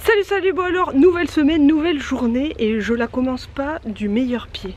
Salut salut, bon alors, nouvelle semaine, nouvelle journée et je la commence pas du meilleur pied.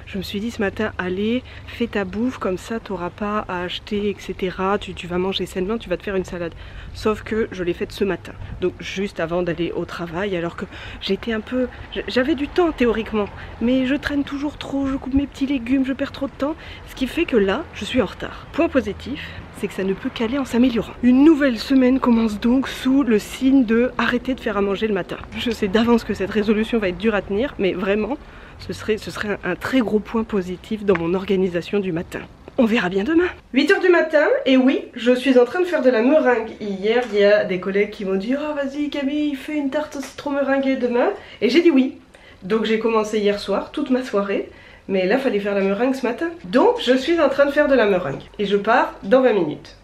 Je me suis dit ce matin, allez, fais ta bouffe, comme ça t'auras pas à acheter, etc. Tu vas manger sainement, tu vas te faire une salade. Sauf que je l'ai faite ce matin, donc juste avant d'aller au travail, alors que j'étais un peu... J'avais du temps théoriquement, mais je traîne toujours trop, je coupe mes petits légumes, je perds trop de temps, ce qui fait que là, je suis en retard. Point positif, c'est que ça ne peut qu'aller en s'améliorant. Une nouvelle semaine commence donc sous le signe de arrêter de faire à manger le matin. Je sais d'avance que cette résolution va être dure à tenir, mais vraiment, ce serait un très gros point positif dans mon organisation du matin. On verra bien demain. 8 h du matin, et oui, je suis en train de faire de la meringue. Hier, il y a des collègues qui m'ont dit « Oh vas-y Camille, fais une tarte au citron meringuée demain ». Et j'ai dit oui. Donc j'ai commencé hier soir, toute ma soirée. Mais là, il fallait faire la meringue ce matin. Donc je suis en train de faire de la meringue. Et je pars dans 20 minutes.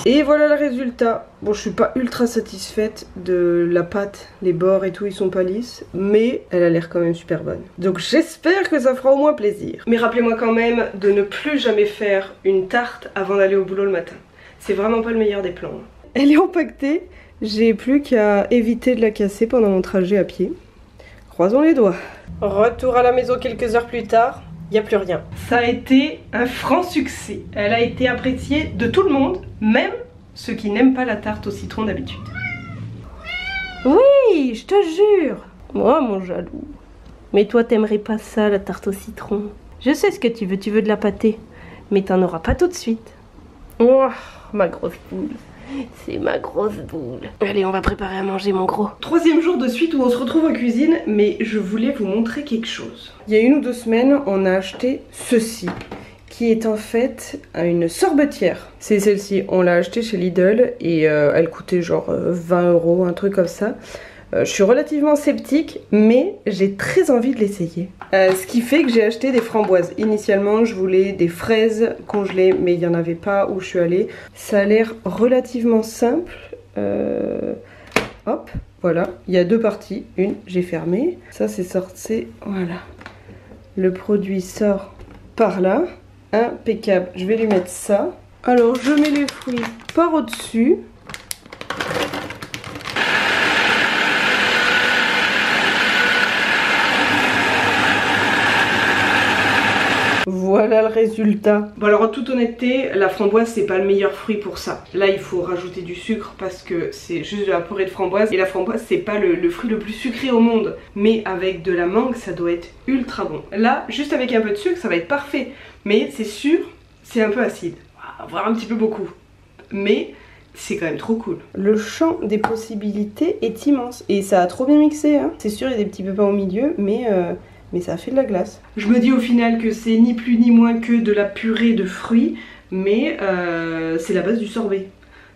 Et voilà le résultat. Bon, je suis pas ultra satisfaite de la pâte, les bords et tout, ils sont pas lisses, mais elle a l'air quand même super bonne. Donc j'espère que ça fera au moins plaisir. Mais rappelez-moi quand même de ne plus jamais faire une tarte avant d'aller au boulot le matin. C'est vraiment pas le meilleur des plans. Elle est empaquetée, j'ai plus qu'à éviter de la casser pendant mon trajet à pied. Croisons les doigts. Retour à la maison quelques heures plus tard. Il n'y a plus rien. Ça a été un franc succès. Elle a été appréciée de tout le monde, même ceux qui n'aiment pas la tarte au citron d'habitude. Oui, je te jure. Moi, mon jaloux. Mais toi, t'aimerais pas ça, la tarte au citron. Je sais ce que tu veux de la pâtée. Mais t'en auras pas tout de suite. Oh, ma grosse boule. C'est ma grosse boule. Allez, on va préparer à manger, mon gros. Troisième jour de suite où on se retrouve en cuisine, mais je voulais vous montrer quelque chose. Il y a 1 ou 2 semaines, on a acheté ceci, qui est en fait une sorbetière. C'est celle-ci, on l'a acheté chez Lidl et elle coûtait genre 20 €, un truc comme ça. Je suis relativement sceptique, mais j'ai très envie de l'essayer. Ce qui fait que j'ai acheté des framboises. Initialement, je voulais des fraises congelées, mais il n'y en avait pas où je suis allée. Ça a l'air relativement simple. Hop, voilà. Il y a 2 parties. Une, j'ai fermé. Ça, c'est sorti. Voilà. Le produit sort par là. Impeccable. Je vais lui mettre ça. Alors, je mets les fruits par au-dessus. Voilà le résultat. Bon alors en toute honnêteté, la framboise c'est pas le meilleur fruit pour ça. Là il faut rajouter du sucre parce que c'est juste de la purée de framboise. Et la framboise c'est pas le fruit le plus sucré au monde. Mais avec de la mangue ça doit être ultra bon. Là juste avec un peu de sucre ça va être parfait. Mais c'est sûr, c'est un peu acide. Voire un petit peu beaucoup. Mais c'est quand même trop cool. Le champ des possibilités est immense. Et ça a trop bien mixé hein. C'est sûr il y a des petits pépins au milieu mais ça a fait de la glace. Je me dis au final que c'est ni plus ni moins que de la purée de fruits, mais c'est la base du sorbet.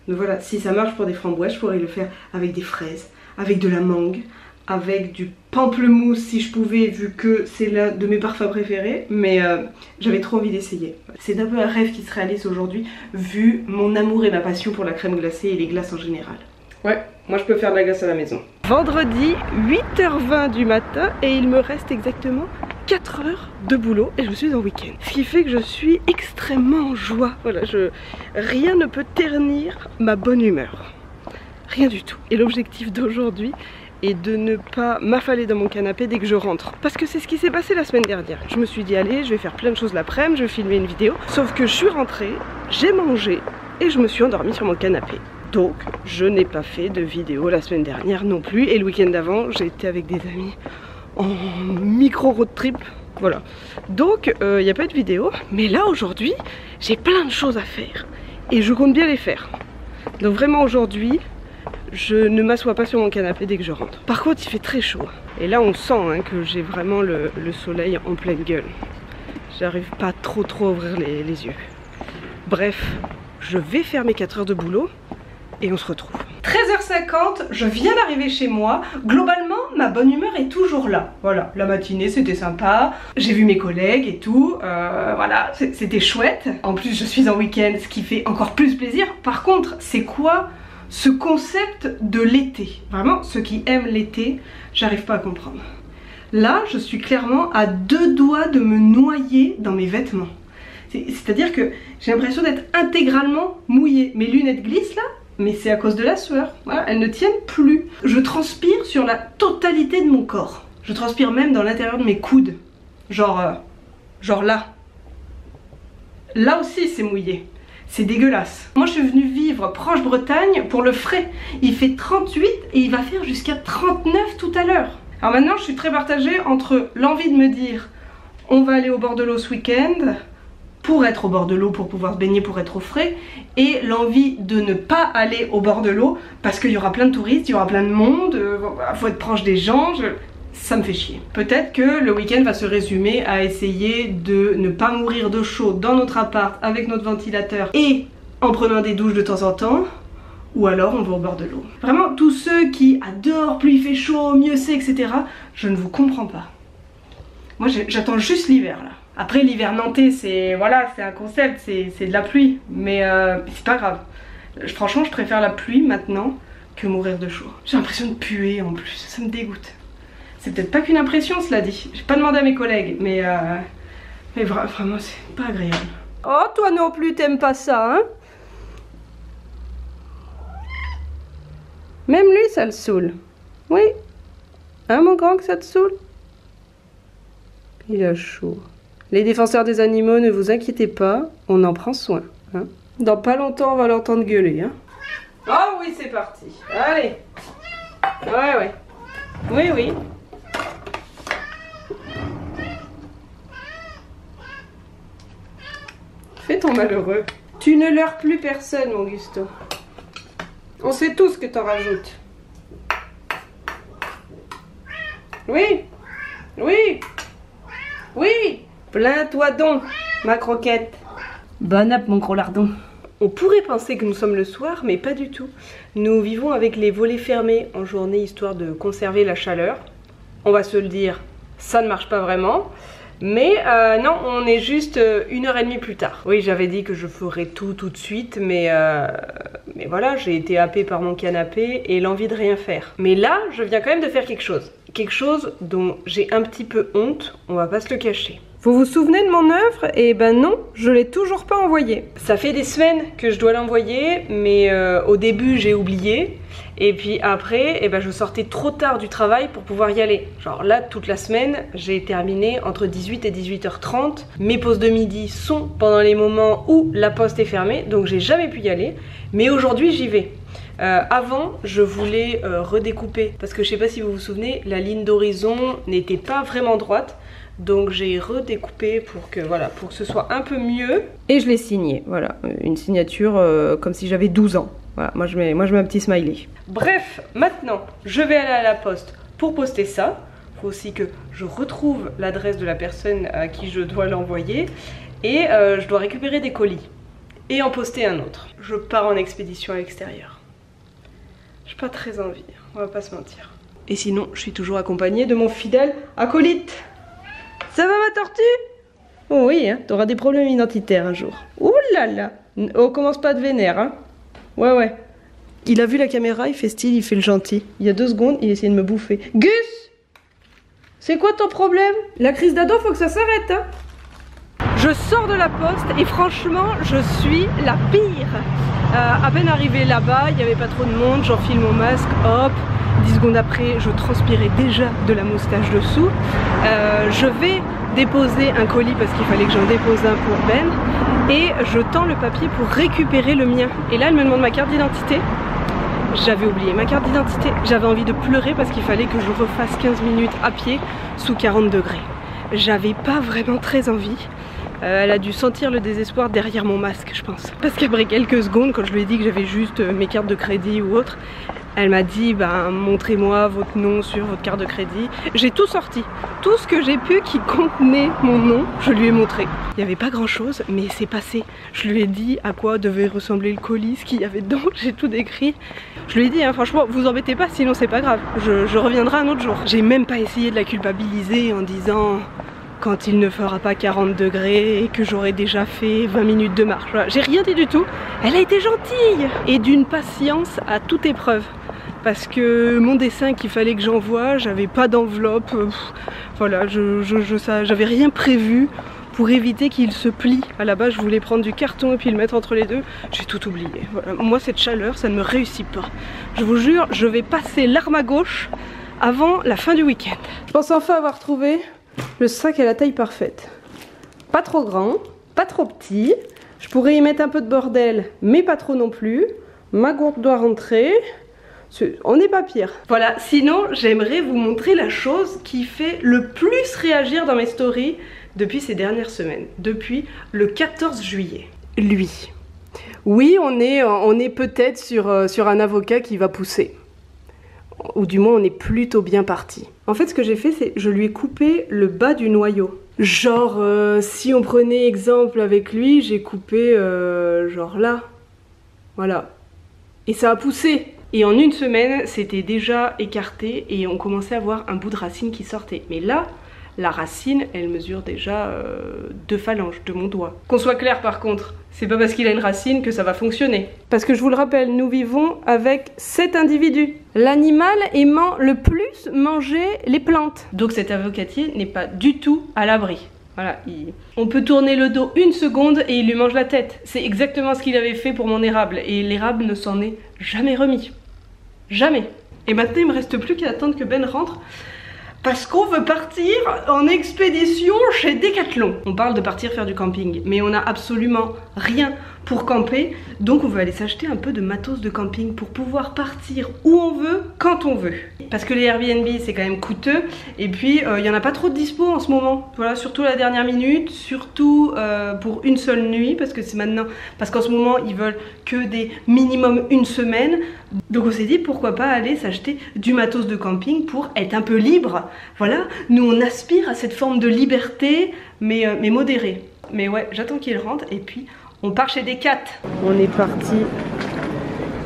Donc voilà, si ça marche pour des framboises, je pourrais le faire avec des fraises, avec de la mangue, avec du pamplemousse si je pouvais, vu que c'est l'un de mes parfums préférés, mais j'avais trop envie d'essayer. C'est un peu un rêve qui se réalise aujourd'hui, vu mon amour et ma passion pour la crème glacée et les glaces en général. Ouais, moi je peux faire de la glace à la maison. Vendredi, 8 h 20 du matin et il me reste exactement 4 heures de boulot et je suis en week-end. Ce qui fait que je suis extrêmement en joie. Voilà, rien ne peut ternir ma bonne humeur. Rien du tout. Et l'objectif d'aujourd'hui est de ne pas m'affaler dans mon canapé dès que je rentre. Parce que c'est ce qui s'est passé la semaine dernière. Je me suis dit allez, je vais faire plein de choses l'après-midi, je vais filmer une vidéo. Sauf que je suis rentrée, j'ai mangé et je me suis endormie sur mon canapé. Donc, je n'ai pas fait de vidéo la semaine dernière non plus. Et le week-end d'avant, j'ai été avec des amis en micro road trip. Voilà. Donc, il n'y a pas eu de vidéo. Mais là, aujourd'hui, j'ai plein de choses à faire. Et je compte bien les faire. Donc vraiment, aujourd'hui, je ne m'assois pas sur mon canapé dès que je rentre. Par contre, il fait très chaud. Et là, on sent hein, que j'ai vraiment le soleil en pleine gueule. J'arrive pas trop à ouvrir les yeux. Bref, je vais faire mes 4 heures de boulot. Et on se retrouve. 13 h 50, je viens d'arriver chez moi. Globalement, ma bonne humeur est toujours là. Voilà, la matinée c'était sympa. J'ai vu mes collègues et tout. Voilà, c'était chouette. En plus, je suis en week-end, ce qui fait encore plus plaisir. Par contre, c'est quoi ce concept de l'été? Vraiment, ceux qui aiment l'été, j'arrive pas à comprendre. Là, je suis clairement à 2 doigts de me noyer dans mes vêtements. C'est-à-dire que j'ai l'impression d'être intégralement mouillée. Mes lunettes glissent là, mais c'est à cause de la sueur. Voilà, elles ne tiennent plus. Je transpire sur la totalité de mon corps. Je transpire même dans l'intérieur de mes coudes. Genre là. Là aussi c'est mouillé. C'est dégueulasse. Moi je suis venue vivre proche Bretagne pour le frais. Il fait 38 et il va faire jusqu'à 39 tout à l'heure. Alors maintenant je suis très partagée entre l'envie de me dire on va aller au bord de l'eau ce week-end pour être au bord de l'eau, pour pouvoir se baigner, pour être au frais, et l'envie de ne pas aller au bord de l'eau parce qu'il y aura plein de touristes, il y aura plein de monde, faut être proche des gens, ça me fait chier. Peut-être que le week-end va se résumer à essayer de ne pas mourir de chaud dans notre appart avec notre ventilateur et en prenant des douches de temps en temps, ou alors on va au bord de l'eau. Vraiment, tous ceux qui adorent plus il fait chaud, mieux c'est, etc., je ne vous comprends pas. Moi j'attends juste l'hiver là. Après l'hiver nantais c'est voilà, c'est un concept, c'est de la pluie, mais c'est pas grave. Franchement je préfère la pluie maintenant que mourir de chaud. J'ai l'impression de puer en plus, ça me dégoûte. C'est peut-être pas qu'une impression cela dit, j'ai pas demandé à mes collègues, mais vraiment c'est pas agréable. Oh toi non plus t'aimes pas ça hein? Même lui ça le saoule. Oui. Hein mon grand que ça te saoule? Il a chaud. Les défenseurs des animaux, ne vous inquiétez pas, on en prend soin. Hein. Dans pas longtemps, on va l'entendre gueuler. Hein. Oh oui, c'est parti. Allez. Ouais. Oui. Fais ton malheureux. Tu ne leurres plus personne, mon Gusto. On sait tous que t'en rajoutes. Oui. Plains-toi donc, ma croquette. Bon app, mon gros lardon. On pourrait penser que nous sommes le soir, mais pas du tout. Nous vivons avec les volets fermés en journée, histoire de conserver la chaleur. On va se le dire, ça ne marche pas vraiment. Mais non, on est juste 1h30 plus tard. Oui, j'avais dit que je ferais tout de suite, mais voilà, j'ai été happée par mon canapé et l'envie de rien faire. Mais là, je viens quand même de faire quelque chose. Quelque chose dont j'ai un petit peu honte, on va pas se le cacher. Vous vous souvenez de mon œuvre? Eh ben non, je l'ai toujours pas envoyée. Ça fait des semaines que je dois l'envoyer, mais au début j'ai oublié. Et puis après, eh ben, je sortais trop tard du travail pour pouvoir y aller. Genre là, toute la semaine, j'ai terminé entre 18 et 18h30. Mes pauses de midi sont pendant les moments où la poste est fermée, donc j'ai jamais pu y aller. Mais aujourd'hui, j'y vais. Avant, je voulais redécouper, parce que je sais pas si vous vous souvenez, la ligne d'horizon n'était pas vraiment droite. Donc j'ai redécoupé pour que ce soit un peu mieux. Et je l'ai signé, voilà, une signature comme si j'avais 12 ans. Voilà, moi je mets un petit smiley. Bref, maintenant, je vais aller à la poste pour poster ça. Il faut aussi que je retrouve l'adresse de la personne à qui je dois l'envoyer. Et je dois récupérer des colis. Et en poster un autre. Je pars en expédition à l'extérieur. J'ai pas très envie, on va pas se mentir. Et sinon, je suis toujours accompagnée de mon fidèle acolyte. Ça va ma tortue? Oh oui, hein, t'auras des problèmes identitaires un jour. Ouh là là. On commence pas de vénère, hein. Ouais. Il a vu la caméra, il fait style, il fait le gentil. Il y a 2 secondes, il essayait de me bouffer. Gus! C'est quoi ton problème? La crise d'ado, faut que ça s'arrête, hein. Je sors de la poste et franchement, je suis la pire. À peine arrivée là-bas, il n'y avait pas trop de monde, j'enfile mon masque, hop. 10 secondes après, je transpirais déjà de la moustache dessous. Je vais déposer un colis parce qu'il fallait que j'en dépose un pour Ben. Et je tends le papier pour récupérer le mien. Et là, elle me demande ma carte d'identité. J'avais oublié ma carte d'identité. J'avais envie de pleurer parce qu'il fallait que je refasse 15 minutes à pied sous 40 degrés. J'avais pas vraiment très envie. Elle a dû sentir le désespoir derrière mon masque, je pense. Parce qu'après quelques secondes, quand je lui ai dit que j'avais juste mes cartes de crédit ou autre, elle m'a dit, ben, montrez-moi votre nom sur votre carte de crédit. J'ai tout sorti. Tout ce que j'ai pu qui contenait mon nom, je lui ai montré. Il n'y avait pas grand-chose, mais c'est passé. Je lui ai dit à quoi devait ressembler le colis, ce qu'il y avait dedans. J'ai tout décrit. Je lui ai dit, hein, franchement, vous embêtez pas, sinon c'est pas grave. Je reviendrai un autre jour. J'ai même pas essayé de la culpabiliser en disant... quand il ne fera pas 40 degrés et que j'aurai déjà fait 20 minutes de marche. Voilà. J'ai rien dit du tout. Elle a été gentille et d'une patience à toute épreuve. Parce que mon dessin qu'il fallait que j'envoie, j'avais pas d'enveloppe. Voilà, j'avais rien prévu. pour éviter qu'il se plie. À la base je voulais prendre du carton et puis le mettre entre les deux, j'ai tout oublié. Voilà. Moi cette chaleur ça ne me réussit pas. Je vous jure, je vais passer l'arme à gauche avant la fin du week-end. Je pense enfin avoir trouvé le sac à la taille parfaite. Pas trop grand, pas trop petit. Je pourrais y mettre un peu de bordel, mais pas trop non plus. Ma gourde doit rentrer. On n'est pas pire. Voilà, sinon j'aimerais vous montrer la chose qui fait le plus réagir dans mes stories depuis ces dernières semaines, depuis le 14 juillet. Lui. Oui, on est peut-être sur un avocat qui va pousser. Ou du moins on est plutôt bien parti. En fait ce que j'ai fait c'est je lui ai coupé le bas du noyau. Genre si on prenait exemple avec lui, j'ai coupé genre là. Voilà. Et ça a poussé. Et en une semaine, c'était déjà écarté et on commençait à voir un bout de racine qui sortait. Mais là, la racine, elle mesure déjà 2 phalanges de mon doigt. Qu'on soit clair par contre, c'est pas parce qu'il a une racine que ça va fonctionner. Parce que je vous le rappelle, nous vivons avec cet individu. L'animal aimant le plus manger les plantes. Donc cet avocatier n'est pas du tout à l'abri. Voilà, on peut tourner le dos 1 seconde et il lui mange la tête. C'est exactement ce qu'il avait fait pour mon érable. Et l'érable ne s'en est jamais remis. Jamais. Et maintenant il me reste plus qu'à attendre que Ben rentre. Parce qu'on veut partir en expédition chez Decathlon. On parle de partir faire du camping, mais on n'a absolument rien pour camper. Donc on veut aller s'acheter un peu de matos de camping pour pouvoir partir où on veut, quand on veut. Parce que les Airbnb c'est quand même coûteux. Et puis il n'y en a pas trop de dispo en ce moment. Voilà, surtout la dernière minute, surtout pour une seule nuit. Parce que c'est maintenant, parce qu'en ce moment ils veulent que des minimum 1 semaine. Donc on s'est dit pourquoi pas aller s'acheter du matos de camping pour être un peu libre. Voilà, nous on aspire à cette forme de liberté mais modérée. Mais ouais, j'attends qu'il rentre et puis on part chez Decat. On est parti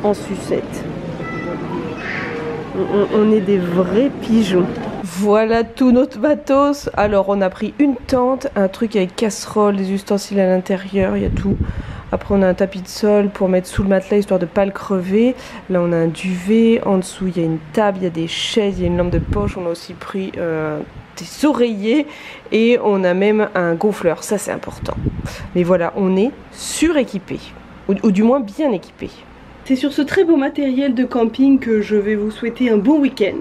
en sucette. On est des vrais pigeons. Voilà tout notre matos. Alors on a pris une tente, un truc avec casserole, des ustensiles à l'intérieur, il y a tout. Après on a un tapis de sol pour mettre sous le matelas histoire de ne pas le crever. Là on a un duvet, en dessous il y a une table, il y a des chaises, il y a une lampe de poche. On a aussi pris des oreillers et on a même un gonfleur, ça c'est important. Mais voilà, on est suréquipé, ou du moins bien équipé. C'est sur ce très beau matériel de camping que je vais vous souhaiter un bon week-end.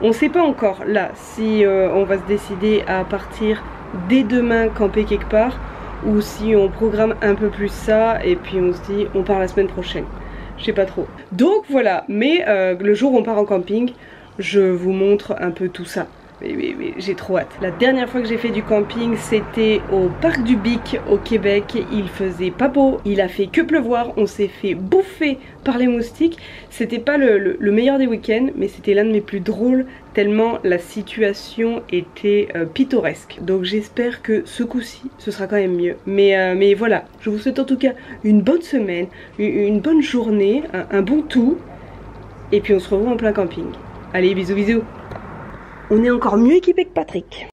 On ne sait pas encore là si on va se décider à partir dès demain camper quelque part ou si on programme un peu plus ça et puis on se dit on part la semaine prochaine. Je sais pas trop. Donc voilà, mais le jour où on part en camping, je vous montre un peu tout ça. Mais j'ai trop hâte. La dernière fois que j'ai fait du camping, c'était au parc du Bic au Québec. Il faisait pas beau, il a fait que pleuvoir, on s'est fait bouffer par les moustiques. C'était pas le meilleur des week-ends, mais c'était l'un de mes plus drôles tellement la situation était pittoresque. Donc j'espère que ce coup-ci, ce sera quand même mieux. Mais voilà, je vous souhaite en tout cas une bonne semaine, une bonne journée, un bon tout. Et puis on se revoit en plein camping. Allez, bisous bisous. On est encore mieux équipé que Patrick.